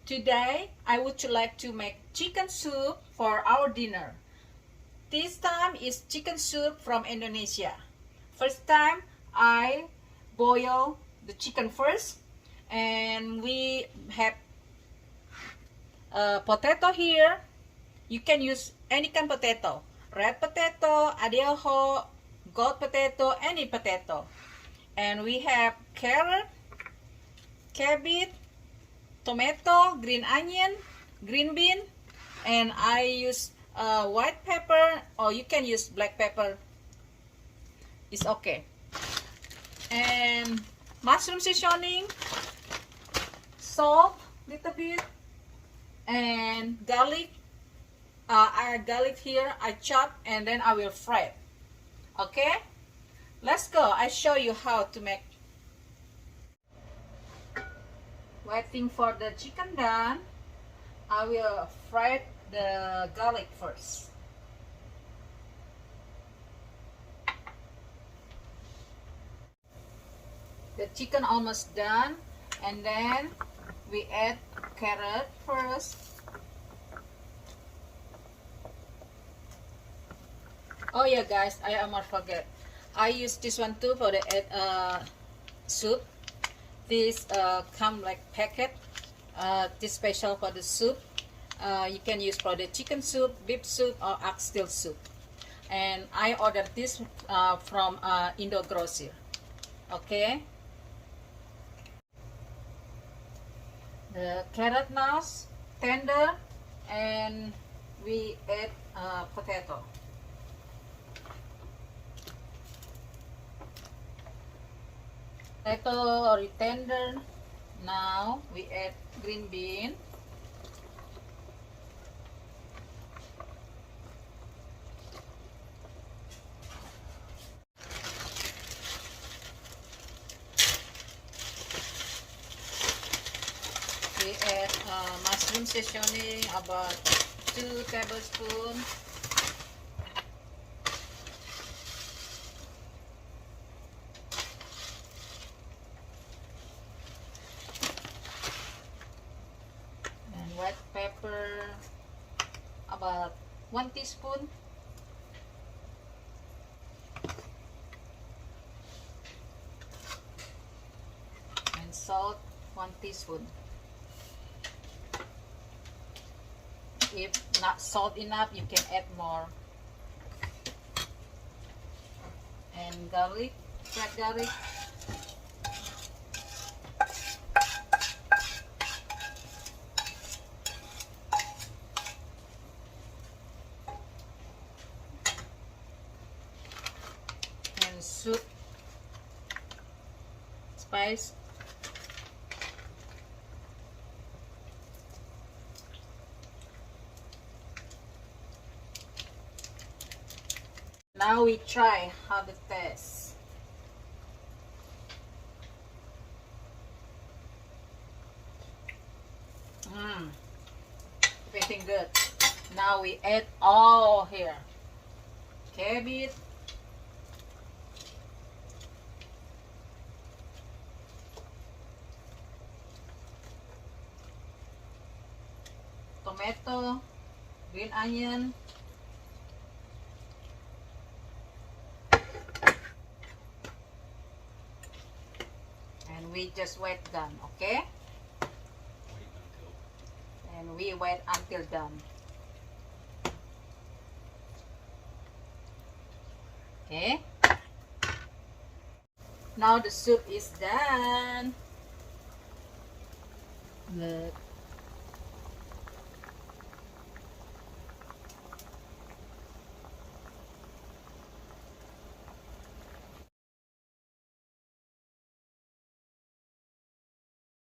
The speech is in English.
Today, I would like to make chicken soup for our dinner. This time is chicken soup from Indonesia. First time, I boil the chicken first, and we have potato here. You can use any kind of potato. Red potato, adeoho, gold potato, any potato. And we have carrot, cabbage, tomato, green onion, green bean, and I use white pepper, or you can use black pepper. It's okay. And mushroom seasoning, salt, little bit, and garlic. I garlic here, I chop, and then I will fry it. Okay, let's go. I show you how to make. Waiting for the chicken done, I will fry the garlic first. The chicken almost done, and then we add carrot first. Oh yeah guys, I almost forget. I use this one too for the soup. This come like packet. This special for the soup. You can use for the chicken soup, beef soup, or oxtail soup. And I ordered this from Indo Grocery. Okay. The carrot now tender, and we add potato. Potato already tender. Now we add green bean. We add mushroom seasoning, about 2 tablespoons. White pepper, about 1 teaspoon. And salt, 1 teaspoon. If not salt enough, you can add more. And garlic, fried garlic. Soup, spice, now we try how the taste. Everything good. Now we add all here. Cabbage, tomato, green onion, and we just wait done. Okay, and we wait until done. Okay, now the soup is done. Look.